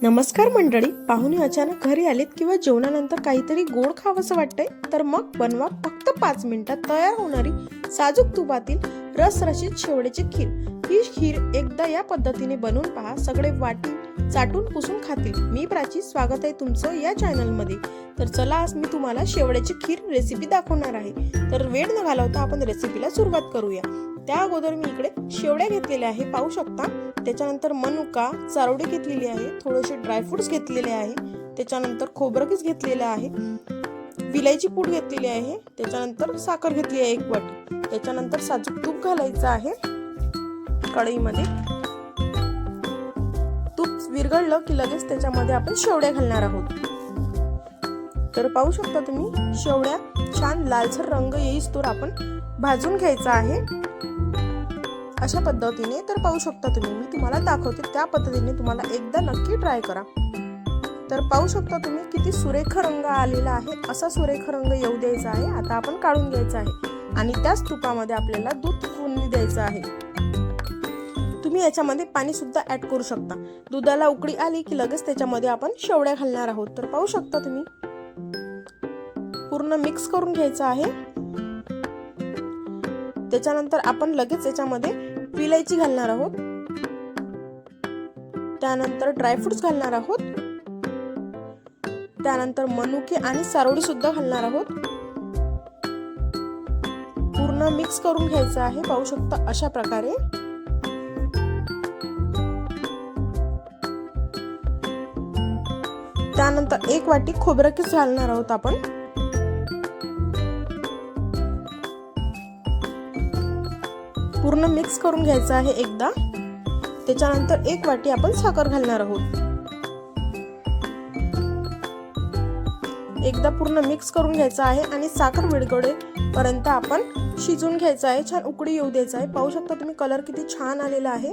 नमस्कार मंडळी, पाहुणे अचानक घरी आलेत किंवा जेवणानंतर काहीतरी गोड खावंसं वाटतंय तर मग बनवा फक्त 5 मिनिटात तयार होणारी साजूक तुपातील रसरशीत शेवड्याची खीर। ही खीर एकदा या पद्धतीने बनवून पहा, सगळे वाटी चाटून पुसून खातील। मी प्राची, स्वागत आहे तुमचं या चॅनल मध्ये। तर चला, आज मी तुम्हाला शेवड्याची खीर रेसिपी दाखवणार आहे। तर वेळ न घालवता आपण रेसिपीला सुरुवात करूया। त्या अगोदर मी इकडे शेवड्या घेतलेल्या आहे, पाहू शकता। त्याच्यानंतर मनुका चारोळी घेतलेली आहे, थोडेसे ड्रायफ्रुट्स घेतलेले आहे, त्याच्यानंतर खोबरं किस घेतलेलं आहे, विलायची पूड घेतलेली आहे, त्याच्यानंतर साखर घेतली आहे 1 वाटी, त्याच्यानंतर साजूक तूप घालायचं आहे कढईमध्ये। तूप विरघळलं की लगेच त्याच्यामध्ये आपण शेवड्या घालणार आहोत। तर पाहू शकता तुम्ही, शेवड्या छान लालसर रंग येईस्तोवर आपण भाजून घ्यायचा आहे अशा पद्धतीने। तर पाहू शकता तुम्ही, मी तुम्हाला दाखवते त्या पद्धतीने तुम्हाला एकदा नक्की ट्राय करा। तर पाहू शकता तुम्ही किती सुरेख रंग आलेला आहे, असा सुरेख रंग येऊ द्यायचा आहे। आता आपण काढून घ्यायचा आहे आणि त्याच तुपामध्ये आपल्याला दूध फोडणी द्यायचं आहे। तुम्ही याच्यामध्ये पाणी सुद्धा ऍड करू शकता। दुधाला उकळी आली की लगेच त्याच्यामध्ये आपण शेवड्या घालणार आहोत। तर पाहू शकता तुम्ही, पूर्ण मिक्स करून घ्यायचं आहे। त्याच्यानंतर आपण लगेच याच्यामध्ये विलायची घालणार आहोत, त्यानंतर ड्रायफ्रुट्स घालणार आहोत, त्यानंतर मनुके आणि चारोळी सुद्धा घालणार आहोत। पूर्ण मिक्स करून घ्यायचं आहे, पाहू शकता अशा प्रकारे। त्यानंतर 1 वाटी खोबरं किस घालणार आहोत आपण। पूर्ण मिक्स करून घ्यायचं आहे एकदा। त्याच्यानंतर 1 वाटी आपण साखर घालणार आहोत। एकदा पूर्ण मिक्स करून घ्यायचं आहे आणि साखर विरघळेपर्यंत आपण शिजून घ्यायचं आहे, छान उकळी येऊ द्यायचं आहे। पाहू शकता तुम्ही, कलर किती छान आलेला आहे।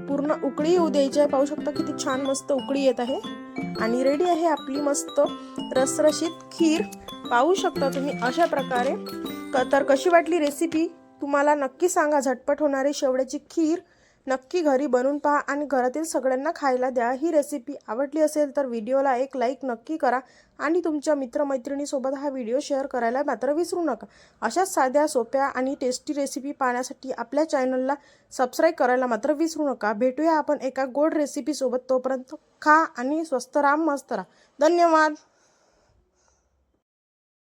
पूर्ण उकळी येऊ द्यायची आहे, पाहू शकता किती छान मस्त उकळी येत आहे आणि रेडी आहे आपली मस्त रसरशीत खीर। पाहू शकता तुम्ही अशा प्रकारे। तर कशी वाटली रेसिपी तुम्हाला नक्की सांगा। झटपट होणारी शेवड्याची खीर नक्की घरी बनवून पहा आणि घरातील सगळ्यांना खायला द्या। ही रेसिपी आवडली असेल तर व्हिडिओला एक लाईक नक्की करा आणि तुमच्या मित्रमैत्रिणीसोबत हा व्हिडिओ शेअर करायला मात्र विसरू नका। अशा साध्या सोप्या आणि टेस्टी रेसिपी पाहण्यासाठी आपल्या चॅनलला सबस्क्राईब करायला मात्र विसरू नका। भेटूया आपण एका गोड रेसिपी सोबत। तोपर्यंत खा आणि स्वस्त राहा, मस्त राहा। धन्यवाद।